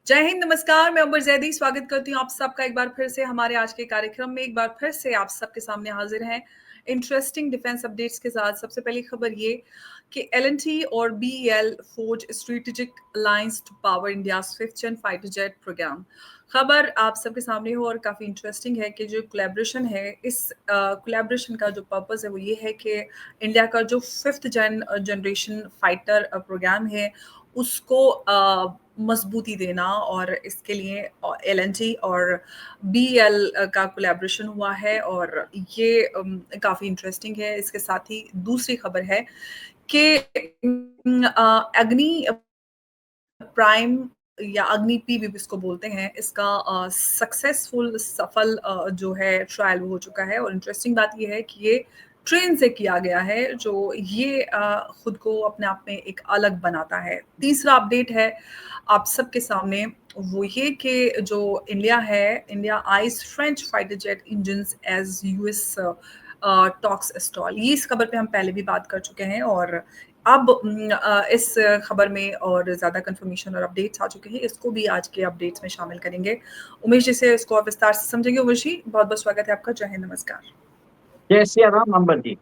जय हिंद, नमस्कार। मैं अंबर जैदी स्वागत करती हूँ आप सबका एक बार फिर से हमारे आज के कार्यक्रम में। एक बार फिर से आप सबके सामने हाजिर हैं इंटरेस्टिंग डिफेंस अपडेट्स के साथ। सबसे पहली खबर ये कि एलएनटी और BEL forge strategic alliance to power India's 5th gen fighter jet programme. खबर आप सबके सामने हो और काफ़ी इंटरेस्टिंग है कि जो कोलैबोरेशन है, इस कोलैबोरेशन का जो पर्पस है वो ये है कि इंडिया का जो 5th जनरेशन फाइटर प्रोग्राम है उसको मजबूती देना, और इसके लिए एलएनटी और बीएल का कोलैबोरेशन हुआ है और ये काफ़ी इंटरेस्टिंग है। इसके साथ ही दूसरी खबर है कि अग्नि प्राइम या अग्नि पी भी इसको बोलते हैं, इसका सक्सेसफुल सफल जो है ट्रायल हो चुका है। और इंटरेस्टिंग बात ये है कि ये ट्रेन से किया गया है, जो ये खुद को अपने आप में एक अलग बनाता है। तीसरा अपडेट है आप सबके सामने, वो ये कि जो India eyes French fighter jet engines as US talks stall. ये इस खबर पे हम पहले भी बात कर चुके हैं और अब इस खबर में और ज़्यादा कंफर्मेशन और अपडेट्स आ चुके हैं। इसको भी आज के अपडेट्स में शामिल करेंगे। उमेश जी से इसको और विस्तार से समझेंगे। उमेश जी, बहुत-बहुत स्वागत है आपका। जय हिंद, नमस्कार। जय सिया राम अंबर जी।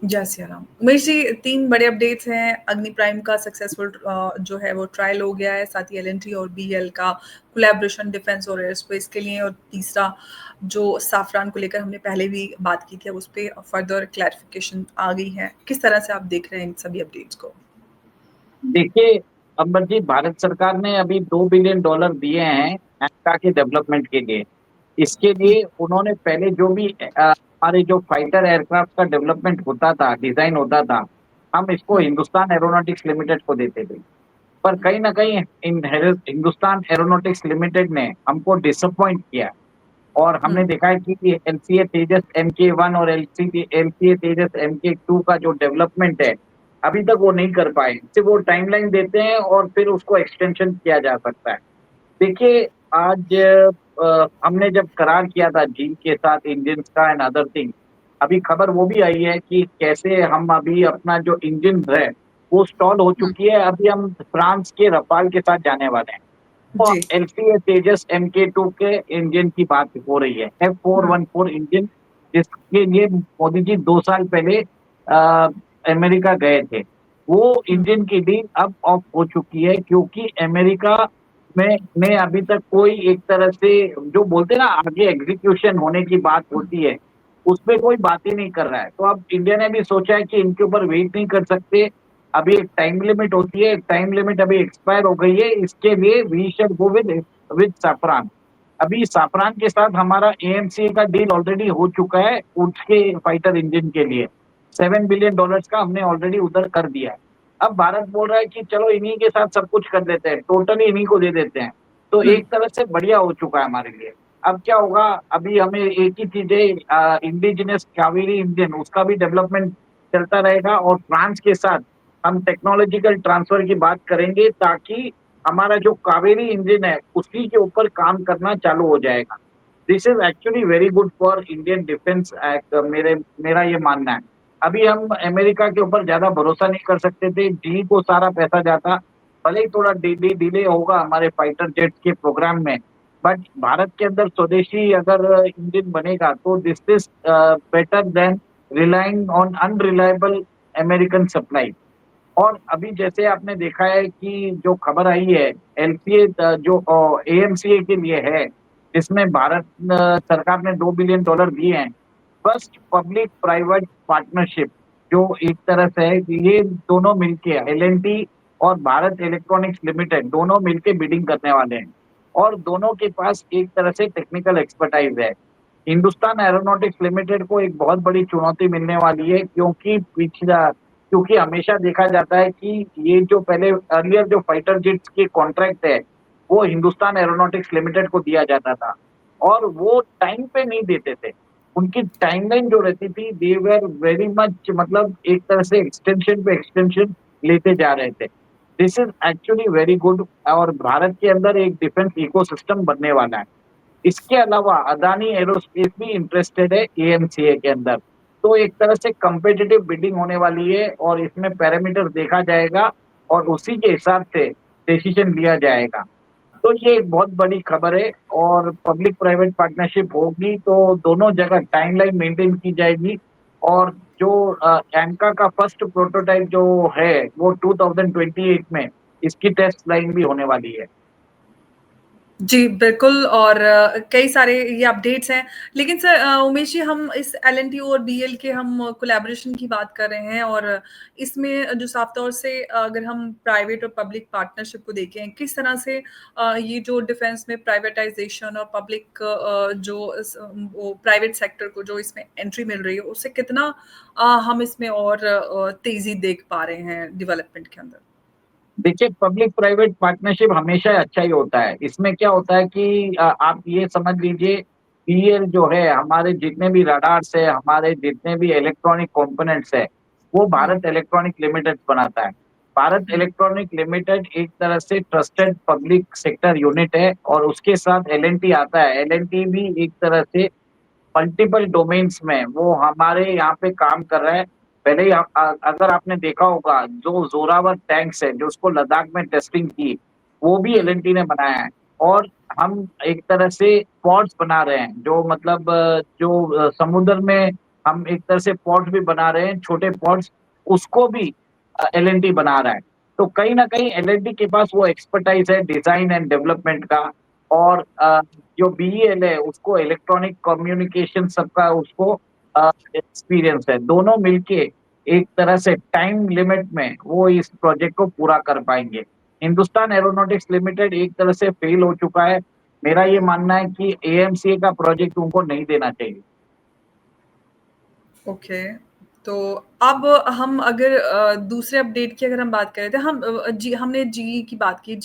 जय सिया राम। उमेश जी, 3 बड़े अपडेट्स हैं। अग्नि प्राइम का सक्सेसफुल जो है वो ट्रायल हो गया है, साथ ही एलएनटी और बीएल का कोलैबोरेशन डिफेंस और एयरस्पेस के लिए, और तीसरा जो साफरान को लेकर हमने पहले भी बात की थी, अब उस पे फर्दर क्लैरिफिकेशन आ गई है। किस तरह से आप देख रहे हैं इन सभी अपडेट्स को? देखिए अंबर जी, भारत सरकार ने अभी $2 बिलियन दिए हैं अमेरिका के डेवलपमेंट के लिए। इसके लिए उन्होंने पहले जो भी हमारे जो फाइटर एयरक्राफ्ट का डेवलपमेंट होता था, डिजाइन होता था, हम इसको हिंदुस्तान एरोनॉटिक्स लिमिटेड को देते थे। पर कहीं ना कहीं हिंदुस्तान एरोनॉटिक्स लिमिटेड ने हमको डिसअपॉइंट किया और हमने देखा है कि एलसीए तेजस MK1 और एलसीए तेजस MK2 का जो डेवलपमेंट है अभी तक वो नहीं कर पाए। सिर्फ वो टाइमलाइन देते हैं और फिर उसको एक्सटेंशन किया जा सकता है। देखिए, आज हमने जब करार किया था चीन के साथ इंजन का एंड अदर थिंग, अभी खबर वो भी आई है कि कैसे हम अभी अपना जो इंजन है वो स्टॉल हो चुकी है। अभी हम फ्रांस के रफाल के साथ जाने वाले हैं। तो जी। एलसीए तेजस MK2 के इंजन की बात हो रही है, F414 इंजन, जिसके लिए मोदी जी 2 साल पहले अमेरिका गए थे। वो इंजन की डील अब ऑफ हो चुकी है क्योंकि अमेरिका में ने अभी तक कोई एक तरह से जो बोलते हैं ना आगे एग्जीक्यूशन होने की बात होती है, उसपे कोई बात ही नहीं कर रहा है। तो अब इंडिया ने भी सोचा है कि इनके ऊपर वेट नहीं कर सकते। अभी एक टाइम लिमिट होती है, टाइम लिमिट अभी एक्सपायर हो गई है। इसके लिए we should go with Safran. अभी सैफरान के साथ हमारा AMC का डील ऑलरेडी हो चुका है उसके फाइटर इंजन के लिए। $7 बिलियन का हमने ऑलरेडी उधर कर दिया है। अब भारत बोल रहा है कि चलो इन्हीं के साथ सब कुछ कर देते हैं, टोटली इन्हीं को दे देते हैं। तो एक तरह से बढ़िया हो चुका है हमारे लिए। अब क्या होगा, अभी हमें एक ही चीज है, इंडिजिनस कावेरी इंजन, उसका भी डेवलपमेंट चलता रहेगा और फ्रांस के साथ हम टेक्नोलॉजिकल ट्रांसफर की बात करेंगे ताकि हमारा जो कावेरी इंजन है उसी के ऊपर काम करना चालू हो जाएगा। This is actually very good for Indian defence act, मेरा ये मानना है। अभी हम अमेरिका के ऊपर ज्यादा भरोसा नहीं कर सकते थे, डी को सारा पैसा जाता, भले ही थोड़ा डिले होगा हमारे फाइटर जेट के प्रोग्राम में, बट भारत के अंदर स्वदेशी अगर इंजन बनेगा तो this is better than relying on unreliable American supply. और अभी जैसे आपने देखा है कि जो खबर आई है एलसीए जो AMCA के लिए है, इसमें भारत सरकार ने $2 बिलियन दिए हैं। फर्स्ट पब्लिक प्राइवेट पार्टनरशिप, जो एक तरह से है कि ये दोनों मिलके एलएनटी और भारत इलेक्ट्रॉनिक्स लिमिटेड दोनों मिलके बिडिंग करने वाले हैं और दोनों के पास एक तरह से टेक्निकल एक्सपर्टाइज है। हिंदुस्तान एरोनॉटिक्स लिमिटेड को एक बहुत बड़ी चुनौती मिलने वाली है क्योंकि हमेशा देखा जाता है कि ये जो पहले अर्लियर जो फाइटर जेट्स के कॉन्ट्रैक्ट है वो हिंदुस्तान एरोनॉटिक्स लिमिटेड को दिया जाता था और वो टाइम पे नहीं देते थे। उनकी टाइमलाइन जो रहती थी दे वर वेरी मच, मतलब एक तरह से एक्सटेंशन पे एक्सटेंशन लेते जा रहे थे। This is actually very good और भारत के अंदर एक डिफेंस इकोसिस्टम बनने वाला है। इसके अलावा अदानी एरोस्पेस भी इंटरेस्टेड है AMCA के अंदर। तो एक तरह से कंपेटिटिव बिडिंग होने वाली है और इसमें पैरामीटर देखा जाएगा और उसी के हिसाब से डिसीजन लिया जाएगा। तो ये एक बहुत बड़ी खबर है और पब्लिक प्राइवेट पार्टनरशिप होगी तो दोनों जगह टाइमलाइन मेंटेन की जाएगी और जो एंका का फर्स्ट प्रोटोटाइप जो है वो 2028 में इसकी टेस्ट लाइन भी होने वाली है। जी, बिल्कुल और कई सारे ये अपडेट्स हैं। लेकिन सर उमेश जी हम इस एल-एन-टी और बी-एल के हम कोलैबोरेशन की बात कर रहे हैं और इसमें जो साफ तौर से अगर हम प्राइवेट और पब्लिक पार्टनरशिप को देखें, किस तरह से ये जो डिफेंस में प्राइवेटाइज़ेशन और पब्लिक जो वो प्राइवेट सेक्टर को जो इसमें एंट्री मिल रही है, उससे कितना हम इसमें और तेज़ी देख पा रहे हैं डेवलपमेंट के अंदर? देखिए, पब्लिक प्राइवेट पार्टनरशिप हमेशा अच्छा ही होता है। इसमें क्या होता है कि आप ये समझ लीजिए पीएल जो है, हमारे जितने भी रडार्स है, हमारे जितने भी इलेक्ट्रॉनिक कंपोनेंट्स है, वो हुँ, भारत इलेक्ट्रॉनिक लिमिटेड बनाता है। भारत हुँ, इलेक्ट्रॉनिक लिमिटेड एक तरह से ट्रस्टेड पब्लिक सेक्टर यूनिट है और उसके साथ एल-एन-टी आता है। एल-एन-टी भी एक तरह से मल्टीपल डोमेन्स में वो हमारे यहाँ पे काम कर रहा है। पहले ही अगर आपने देखा होगा जो ज़ोरावर टैंक्स है, जो उसको लद्दाख में टेस्टिंग की, वो भी हुँ, एल-एन-टी ने बनाया है और हम एक तरह से पॉड्स बना रहे हैं, जो मतलब समुद्र में हम एक तरह से पॉड्स भी बना रहे हैं, छोटे पॉड्स, उसको भी एल-एन-टी बना रहा है। तो कहीं न कहीं एल-एन-टी के पास वो एक्सपर्टाइज़ है डिज़ाइन एंड डेवलपमेंट का और जो बीईएल है उसको इलेक्ट्रॉनिक कम्युनिकेशन सबका उसको एक्सपीरियंस है। दोनों मिलके एक तरह से टाइम लिमिट में वो इस प्रोजेक्ट को पूरा कर पाएँगे। हिंदुस्तान एरोनॉटिक्स लिमिटेड एक तरह से फेल हो चुका है। मेरा ये मानना है कि एएमसीए का प्रोजेक्ट उनको नहीं देना चाहिए। ओके। तो अब हम अगर दूसरे अपडेट की अगर हम बात करें तो हमने जी की बात की।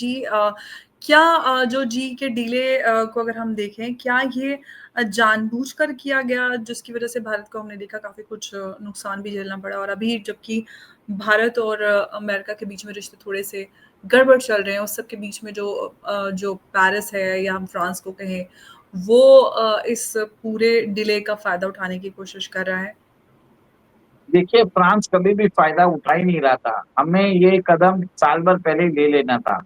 क्या जो जी के डिले को अगर हम देखें, क्या ये जानबूझकर किया गया जिसकी वज़ह से भारत को हमने देखा काफ़ी कुछ नुकसान भी झेलना पड़ा और अभी जबकि भारत और अमेरिका के बीच में रिश्ते थोड़े-से गड़बड़ चल रहे हैं, उस सब के बीच में जो पेरिस है या हम फ्रांस को कहें, वो इस पूरे डिले का फ़ायदा उठाने की कोशिश कर रहा है? देखिए, फ्रांस कभी भी फ़ायदा उठा ही नहीं रहा था। हमें ये कदम साल भर पहले ही ले लेना था।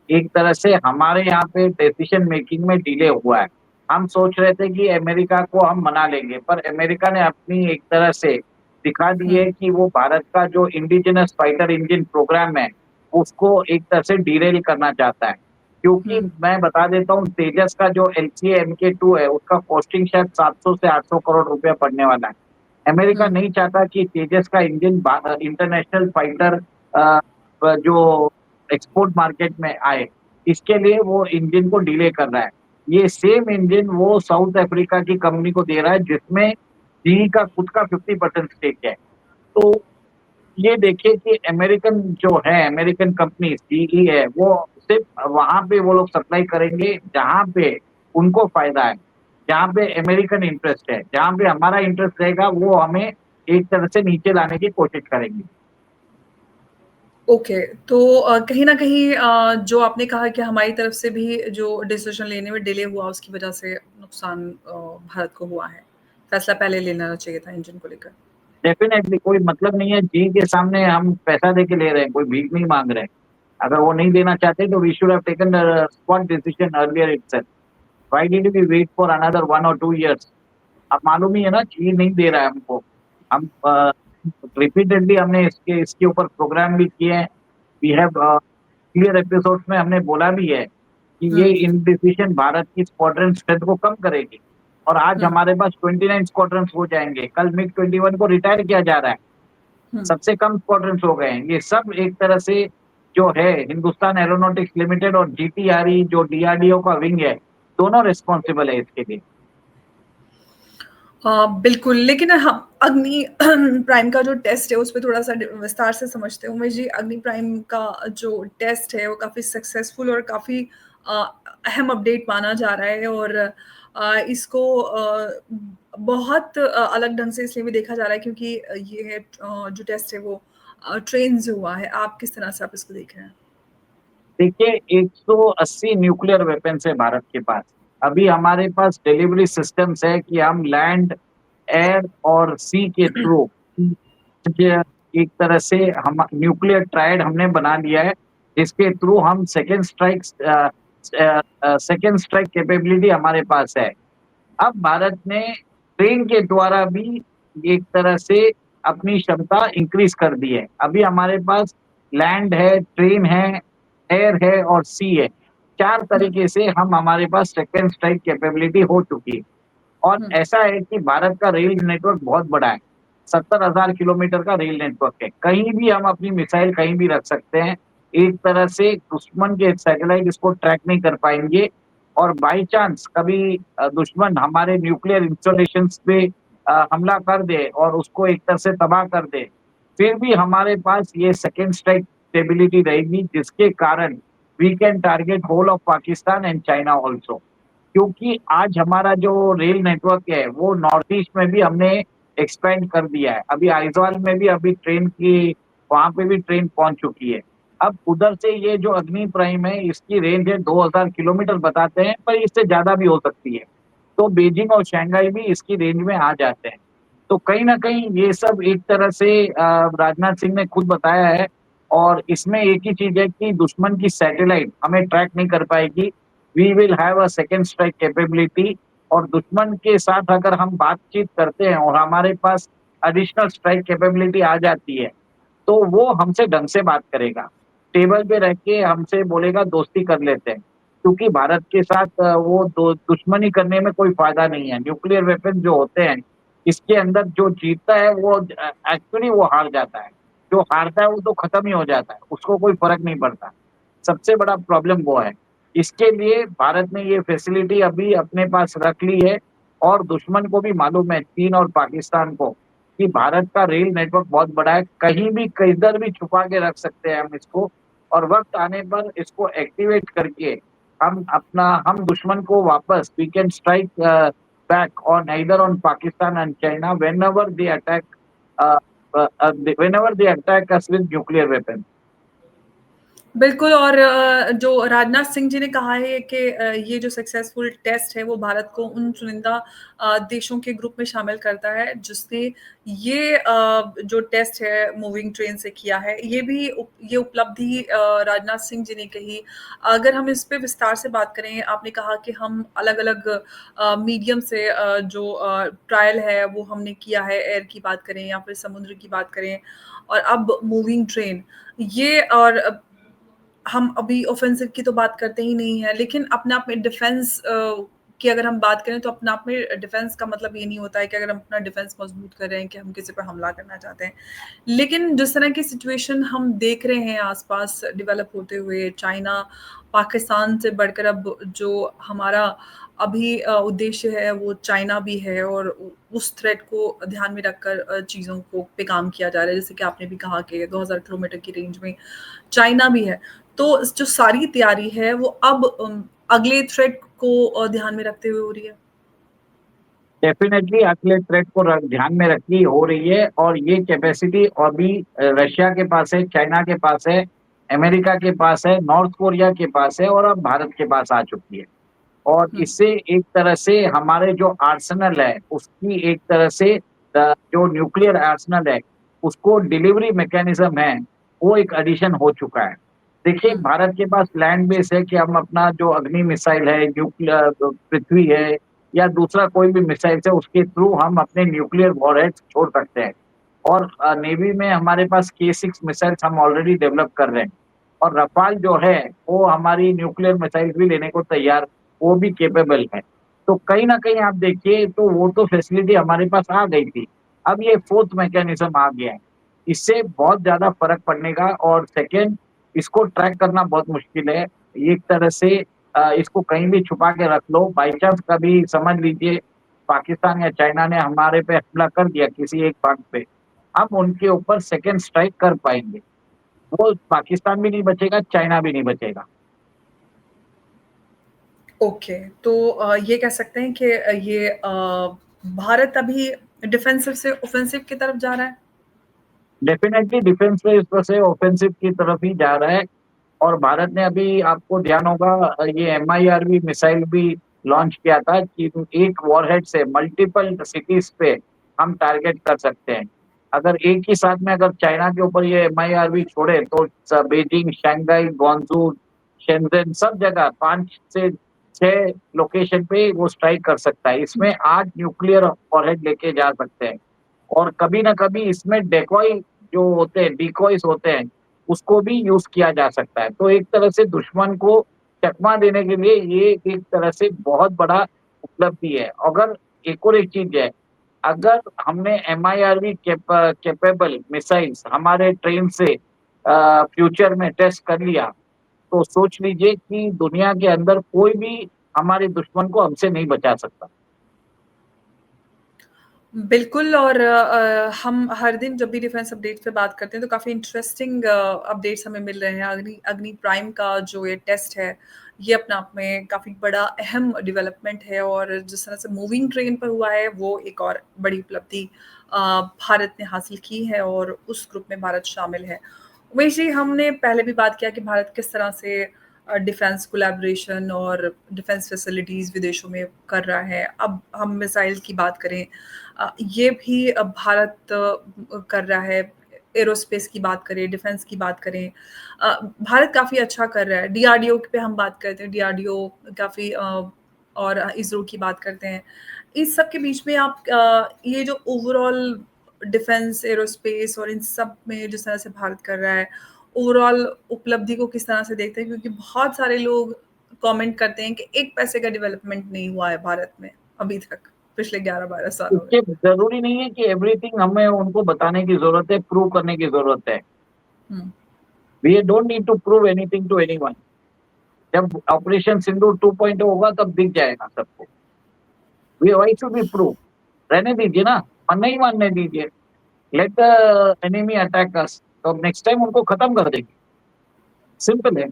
एक तरह से हमारे यहाँ पे डिसीजन मेकिंग में डिले हुआ है। हम सोच रहे थे कि अमेरिका को हम मना लेंगे, पर अमेरिका ने अपनी एक तरह से दिखा दी हुँ, है कि वो भारत का जो इंडिजिनस फाइटर इंजन प्रोग्राम है, उसको एक तरह से डीरेल करना चाहता है। क्योंकि हुँ, मैं बता देता हूँ तेजस का जो एलसीए एमके-2 है, उसका कॉस्टिंग शायद 700 से 800 करोड़ रुपया पड़ने वाला है। अमेरिका हुँ, नहीं चाहता कि तेजस का इंजन इंटरनेशनल फाइटर अ, जो एक्सपोर्ट मार्केट में आए, इसके लिए वो इंजन को डिले कर रहा है। ये सेम इंजन वो साउथ अफ्रीका की कंपनी को दे रहा है जिसमें जीई का खुद का 50% स्टेक है। तो ये देखिए कि अमेरिकन जो है, अमेरिकन कंपनी जीई है, वो सिर्फ़ वहाँ पे वो लोग सप्लाई करेंगे जहाँ पे उनको फ़ायदा है, जहाँ पे अमेरिकन इंटरेस्ट है। जहाँ पे हमारा इंटरेस्ट रहेगा वो हमें एक तरह से नीचे लाने की कोशिश करेंगे। ओके। तो कहीं न कहीं जो आपने कहा कि हमारी तरफ से भी जो डिसीज़न लेने में डिले हुआ उसकी वज़ह से नुकसान भारत को हुआ है। फैसला पहले ले लेना चाहिए था इंजन को लेकर। डेफ़िनेटली कोई मतलब नहीं है, जी के सामने हम पैसा दे के ले रहे हैं, कोई भीख नहीं माँग रहे हैं। अगर वो नहीं देना चाहते तो we should have taken the spot decision earlier itself. Why did we wait for another 1 और 2 इयर्स? अब मालूम ही है ना जी नहीं दे रहा है हमको। हम रिपीटेडली हमने इसके इसके ऊपर प्रोग्राम भी किए हैं। वी हैव क्लियर एपिसोड्स में हमने बोला भी है कि ये हुँ, इनडिसिशन भारत की स्क्वाड्रन स्ट्रेंथ को कम करेगी और आज हुँ, हमारे पास 29 स्क्वाड्रन्स हो जाएँगे। कल मिग-21 को रिटायर किया जा रहा है। हुँ। सबसे कम स्क्वाड्रन्स हो गए हैं। ये सब एक तरह से जो है हिंदुस्तान एरोनॉटिक्स लिमिटेड और जीटीआरई जो डीआरडीओ का विंग है, दोनों रिस्पॉन्सिबल है इसके लिए। बिल्कुल, लेकिन हम अग्नि प्राइम का जो टेस्ट है, उसपे थोड़ा-सा विस्तार से समझते हैं। उमेश जी, अग्नि प्राइम का जो टेस्ट है, वो काफ़ी सक्सेसफुल और काफ़ी अ, अहम अपडेट माना जा रहा है और इसको बहुत अलग ढंग से इसलिए भी देखा जा रहा है क्योंकि ये है जो टेस्ट है वो ट्रेन से हुआ है। आप किस तरह से आप इसको देख रहे हैं? देखिए 180 न्यूक्लियर वेपन्स है भारत के पास। अभी हमारे पास डिलिवरी सिस्टम्स है कि हम लैंड, एयर और सी के थ्रू ज एक तरह से हम न्यूक्लियर ट्रायड हमने बना लिया है, जिसके थ्रू हम second strikes second strike capability हमारे पास है। अब भारत ने ट्रेन के द्वारा भी एक तरह से अपनी क्षमता इंक्रीज कर दी है। अभी हमारे पास लैंड है, ट्रेन है, एयर है और सी है। 4 हुँ, तरीके से हमारे पास सेकंड स्ट्राइक कैपेबिलिटी हो चुकी है। और हुँ, ऐसा है कि भारत का रेल नेटवर्क बहुत बड़ा है। 70,000 किलोमीटर का रेल नेटवर्क है। कहीं भी हम अपनी मिसाइल कहीं भी रख सकते हैं। एक तरह से दुश्मन के सैटेलाइट इसको ट्रैक नहीं कर पाएँगे और बाय चांस कभी दुश्मन हमारे न्यूक्लियर इंस्टॉलेशंस पे हमला कर दे और उसको एक तरह से तबाह कर दे, फिर भी हमारे पास ये सेकंड स्ट्राइक कैपेबिलिटी रहेगी जिसके कारण we can target whole of Pakistan and China also. क्योंकि आज हमारा जो रेल नेटवर्क है वो नॉर्थ ईस्ट में भी हमने एक्सपेंड कर दिया है। अभी आइजॉल में भी अभी ट्रेन की वहाँ पे भी ट्रेन पहुँच चुकी है। अब उधर से ये जो अग्नि प्राइम है इसकी रेंज है 2000 किलोमीटर बताते हैं, पर इससे ज़्यादा भी हो सकती है। तो बीजिंग और शंघाई भी इसकी रेंज में आ जाते हैं। तो कहीं न कहीं ये सब एक तरह से राजनाथ सिंह ने खुद बताया है और इसमें एक ही चीज़ है कि दुश्मन की सैटेलाइट हमें ट्रैक नहीं कर पाएगी। We will have a second strike capability और दुश्मन के साथ अगर हम बातचीत करते हैं और हमारे पास एडिशनल स्ट्राइक कैपेबिलिटी आ जाती है, तो वो हमसे ढंग से बात करेगा। टेबल पे रह के हमसे बोलेगा दोस्ती कर लेते हैं। क्योंकि भारत के साथ वो दुश्मनी करने में कोई फ़ायदा नहीं है। न्यूक्लियर वेपन जो होते हैं, इसके अंदर जो जीतता है वो एक्चुअली वो हार जाता है। जो हारता है वो तो खत्म ही हो जाता है, उसको कोई फ़र्क नहीं पड़ता। सबसे बड़ा प्रॉब्लम वो है। इसके लिए भारत ने ये फैसिलिटी अभी अपने पास रख ली है और दुश्मन को भी मालूम है, चीन और पाकिस्तान को, कि भारत का रेल नेटवर्क बहुत बड़ा है, कहीं भी किधर भी छुपा के रख सकते हैं हम इसको और वक़्त आने पर इसको एक्टिवेट करके हम दुश्मन को वापस we can strike back on either on Pakistan and China uh whenever they attack us with nuclear weapon. बिल्कुल और जो राजनाथ सिंह जी ने कहा है कि ये जो सक्सेसफुल टेस्ट है वो भारत को उन चुनिंदा देशों के ग्रुप में शामिल करता है जिसने ये जो टेस्ट है मूविंग ट्रेन से किया है। ये उपलब्धि राजनाथ सिंह जी ने कही। अगर हम इस पे विस्तार से बात करें, आपने कहा कि हम अलग-अलग मीडियम से जो ट्रायल है वो हमने किया है, एयर की बात करें या फिर समुद्र की बात करें और अब मूविंग ट्रेन। ये और हम अभी ऑफेंसिव की तो बात करते ही नहीं है, लेकिन अपने आप में डिफेंस की अगर हम बात करें तो अपने आप में डिफेंस का मतलब ये नहीं होता है कि अगर हम अपना डिफेंस मजबूत कर रहे हैं कि हम किसी पे हमला करना चाहते हैं। लेकिन जिस तरह की सिचुएशन हम देख रहे हैं आसपास डेवलप होते हुए, चाइना, पाकिस्तान से बढ़कर अब जो हमारा अभी उद्देश्य है वो चाइना भी है और उस थ्रेट को ध्यान में रखकर चीज़ों को पे काम किया जा रहा है। जैसे कि आपने भी कहा कि 2000 किलोमीटर की रेंज में चाइना भी है। तो जो सारी तैयारी है वो अब अगले थ्रेट को ध्यान में रखते हुए हो रही है। डेफ़िनेटली अगले थ्रेट को ध्यान में रखी हो रही है और ये कैपेसिटी अभी रशिया के पास है, चाइना के पास है, अमेरिका के पास है, नॉर्थ कोरिया के पास है और अब भारत के पास आ चुकी है। और हुँ, इससे एक तरह से हमारे जो आर्सेनल है, उसकी एक तरह से जो न्यूक्लियर आर्सेनल है, उसको डिलीवरी मैकेनिज़्म है, वो एक एडिशन हो चुका है। देखिए, हुँ, भारत के पास लैंड बेस है कि हम अपना जो अग्नि मिसाइल है, पृथ्वी है या दूसरा कोई भी मिसाइल है, उसके थ्रू हम अपने न्यूक्लियर वॉरहेड्स छोड़ सकते हैं। और नेवी में हमारे पास के-6 मिसाइल्स हम ऑलरेडी डेवलप कर रहे हैं। और रफ़ाल जो है, वो हमारी न्यूक्लियर मिसाइल्स भी लेने को तैयार वो भी कैपेबल है। तो कहीं न कहीं आप देखिए तो वो तो फैसिलिटी हमारे पास आ गई थी। अब ये 4th मैकेनिज़्म आ गया है। इससे बहुत ज़्यादा फ़र्क पड़ने का और सेकंड इसको ट्रैक करना बहुत मुश्किल है। एक तरह से इसको कहीं भी छुपा के रख लो, बाय चांस कभी समझ लीजिए पाकिस्तान या चाइना ने हमारे पे हमला कर दिया किसी एक भाग पे, हम उनके ऊपर सेकंड स्ट्राइक कर पाएँगे। वो पाकिस्तान भी नहीं बचेगा, चाइना भी नहीं बचेगा। ओके। तो ये कह सकते हैं कि ये भारत अभी डिफेंसिव से ऑफेंसिव की तरफ जा रहा है? डेफ़िनेटली डिफेंस में इस वजह से ऑफेंसिव की तरफ ही जा रहा है और भारत ने अभी आपको ध्यान होगा ये एमआईआरवी मिसाइल भी लॉन्च किया था कि एक वॉरहेड से मल्टीपल सिटीज़ पे हम टारगेट कर सकते हैं। अगर एक ही साथ में अगर चाइना के ऊपर ये एमआईआरवी छोड़े तो बीजिंग, शंघाई, ग्वांग्झू, शेंज़ेन, सब जगह 5 से 6 लोकेशन पे वो स्ट्राइक कर सकता है। इसमें 8 न्यूक्लियर वॉरहेड लेके जा सकते हैं और कभी ना कभी इसमें डेकॉय जो होते हैं, डिकॉयज़ होते हैं, उसको भी यूज़ किया जा सकता है। तो एक तरह से दुश्मन को चकमा देने के लिए ये एक तरह से बहुत बड़ा उपलब्धि है। अगर एक और एक चीज़ है, अगर हमने एमआईआरवी कैपेबल मिसाइल्स हमारे ट्रेन से फ्यूचर में टेस्ट कर लिया, तो सोच लीजिए कि दुनिया के अंदर कोई भी हमारे दुश्मन को हमसे नहीं बचा सकता। बिल्कुल और हम हर दिन जब भी डिफेंस अपडेट्स पे बात करते हैं तो काफ़ी इंटरेस्टिंग अपडेट्स हमें मिल रहे हैं। अग्नि अग्नि प्राइम का जो ये टेस्ट है, ये अपने आप में काफ़ी बड़ा अहम डेवलपमेंट है और जिस तरह से मूविंग ट्रेन पर हुआ है, वो एक और बड़ी उपलब्धि भारत ने हासिल की है और उस ग्रुप में भारत शामिल है। उमेश जी, हमने पहले भी बात किया कि भारत किस तरह से डिफेंस कोलैबोरेशन और डिफेंस फैसिलिटीज़ विदेशों में कर रहा है। अब हम मिसाइल की बात करें, ये भी भारत कर रहा है। एरोस्पेस की बात करें, डिफेंस की बात करें, भारत काफ़ी अच्छा कर रहा है। डीआरडीओ पे हम बात करते हैं, डीआरडीओ काफ़ी और इसरो की बात करते हैं। इस सब के बीच में आप ये जो ओवरऑल डिफेंस, एरोस्पेस और इन सब में जिस तरह से भारत कर रहा है, ओवरऑल उपलब्धि को किस तरह से देखते हैं? क्योंकि बहुत सारे लोग कमेंट करते हैं कि 1 पैसे का डेवलपमेंट नहीं हुआ है भारत में अभी तक, पिछले 11-12 सालों में। इससे ज़रूरी नहीं है कि एवरीथिंग हमें उनको बताने की ज़रूरत है, प्रूव करने की ज़रूरत है। हुँ। We don't need to prove anything to anyone. जब ऑपरेशन सिंदूर 2.0 होगा तब दिख जाएगा सबको। We why should we prove? रहने दीजिए ना, और नहीं मानने दीजिए। Let the enemy attack us, तो नेक्स्ट टाइम उनको खत्म कर देंगे। सिंपल है।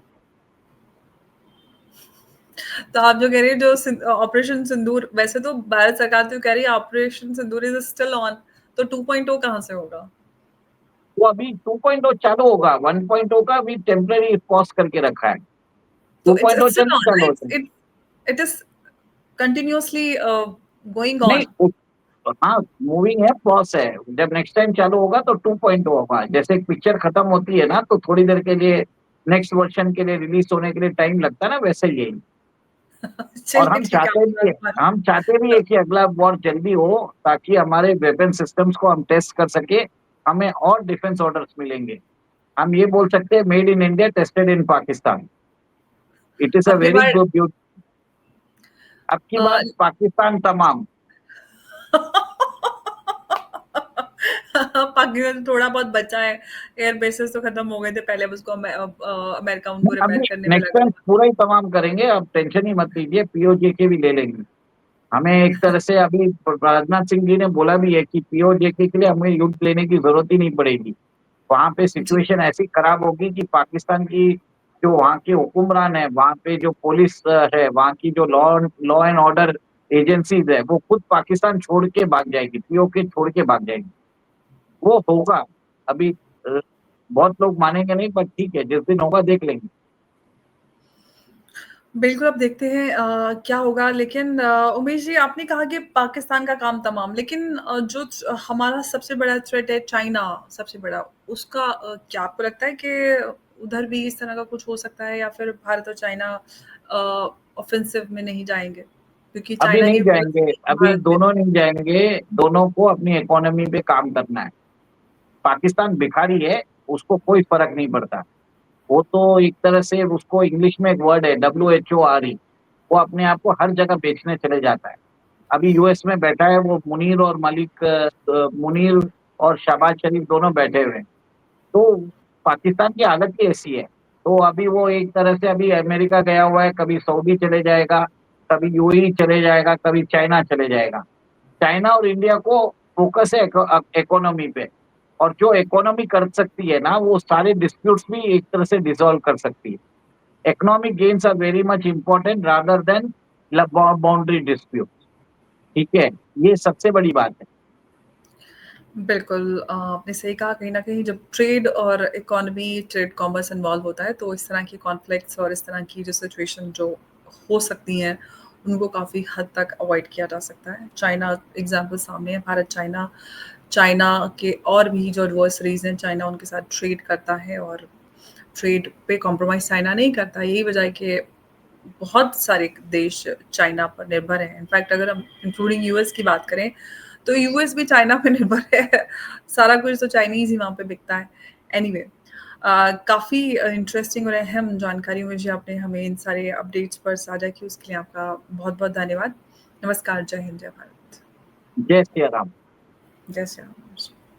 तो आप जो कह रहे हैं जो ऑपरेशन सिंदूर, वैसे तो भारत सरकार तो कह रही है operation Sindoor is still on, तो 2.0 कहाँ से होगा? वो अभी 2.0 चालू होगा, 1.0 का अभी टेम्परेरी पॉज़ करके रखा है। तो इट्स 2.0 इट्स स्टिल जल्दी ऑन चालू हो राइट? जाएगा। इट इज़ कंटीन्यूअसली गोइंग नहीं ऑन। हाँ, मूविंग है, पॉज़ है। जब नेक्स्ट टाइम चालू होगा तो 2.0 होगा। जैसे एक पिक्चर खत्म होती है ना, तो थोड़ी देर के लिए नेक्स्ट वर्ज़न के लिए रिलीज़ होने के लिए टाइम लगता है ना, वैसे ही यही। और चलिए ठीक है, आपकी बात हम चाहते भी है कि अगला वॉर जल्दी हो, ताकि हमारे वेपन सिस्टम्स को हम टेस्ट कर सके, हमें और डिफेंस ऑर्डर्स मिलेंगे। हम ये बोल सकते हैं made in India tested in Pakistan. It is a अगली वेरी बार गुड ब्यूट अब की अ, बार पाकिस्तान तमाम। पाकिस्तान थोड़ा बहुत बचा है, एयर बेसेस तो खत्म हो गए थे पहले, अब उसको अमेरिका उनको रिपेयर अभी करने में नेक्स्ट लगा टाइम हुआ पूरा ही तमाम करेंगे, आप टेंशन ही मत लीजिए, पीओजे भी ले लेंगे। हमें एक तरह से अभी राजनाथ सिंह जी ने बोला भी है कि पीओजे के लिए हमें युद्ध लेने की ज़रूरत ही नहीं पड़ेगी। वहाँ पे है। जी, सिचुएशन ऐसी खराब होगी कि पाकिस्तान की जो वहाँ के हुक्मरान है, वहाँ पे जो पुलिस है, वहाँ की जो लॉ एंड ऑर्डर एजेंसीज़ है, वो खुद पाकिस्तान छोड़ के भाग जाएगी, पीओके छोड़ के भाग जाएगी। वो होगा। अभी बहुत लोग मानेंगे नहीं, पर ठीक है, जिस दिन होगा देख लेंगे। बिल्कुल, अब देखते हैं क्या होगा, लेकिन उमेश जी, आपने कहा कि पाकिस्तान का काम तमाम, लेकिन हमारा सबसे बड़ा थ्रेट है चाइना, सबसे बड़ा, उसका क्या आपको लगता है कि उधर भी इस तरह का कुछ हो सकता है या फिर भारत और चाइना ऑफेंसिव में नहीं जाएँगे? क्योंकि अभी चाइना नहीं ये बोला था जाएँगे, कि अभी भारत में दोनों नहीं जाएँगे, दोनों को अपनी इकोनॉमी पे काम करना है। पाकिस्तान भिखारी है, उसको कोई फ़र्क नहीं पड़ता। वो तो एक तरह से उसको इंग्लिश में एक वर्ड है WHORE, वो अपने आप को हर जगह बेचने चले जाता है। अभी यूएस में बैठा है वो मुनीर और शहबाज शरीफ दोनों बैठे हुए हैं। तो पाकिस्तान की हालत ही ऐसी है। तो अभी वो एक तरह से अभी अमेरिका गया हुआ है, कभी सऊदी चले जाएगा, कभी यूएई चले जाएगा, कभी चाइना चले जाएगा। चाइना और इंडिया को फ़ोकस है इकोनॉमी पे, और जो इकोनॉमी कर सकती है ना, वो सारे डिस्प्यूट्स भी एक तरह से डिसॉल्व कर सकती है। Economic gains are very much important rather than boundary dispute. ठीक है? ये सबसे बड़ी बात है। बिल्कुल, आपने सही कहा, कहीं न कहीं जब ट्रेड और इकोनॉमी, ट्रेड कॉमर्स इन्वॉल्व होता है, तो इस तरह की कॉन्फ्लिक्ट्स और इस तरह की जो सिचुएशन जो हो सकती हैं, उनको काफ़ी हद तक अवॉइड किया जा सकता है। चाइना एग्ज़ाम्पल सामने है, भारत-चाइना, चाइना के और भी जो एडवर्सरीज़ हैं, चाइना उनके साथ ट्रेड करता है और ट्रेड पे कॉम्प्रोमाइज़ चाइना नहीं करता। यही वजह है कि बहुत सारे देश चाइना पर निर्भर हैं। इनफैक्ट अगर हम इंक्लूडिंग यूएस की बात करें, तो यूएस भी चाइना पे निर्भर है। सारा कुछ तो चाइनीज़ ही वहाँ पे बिकता है। एनीवे काफ़ी इंटरेस्टिंग और अहम जानकारी मुझे आपने हमें इन सारे अपडेट्स पर साझा की, उसके लिए आपका बहुत-बहुत धन्यवाद। नमस्कार, जय हिंद, जय भारत। जय श्री राम। जय श्री राम।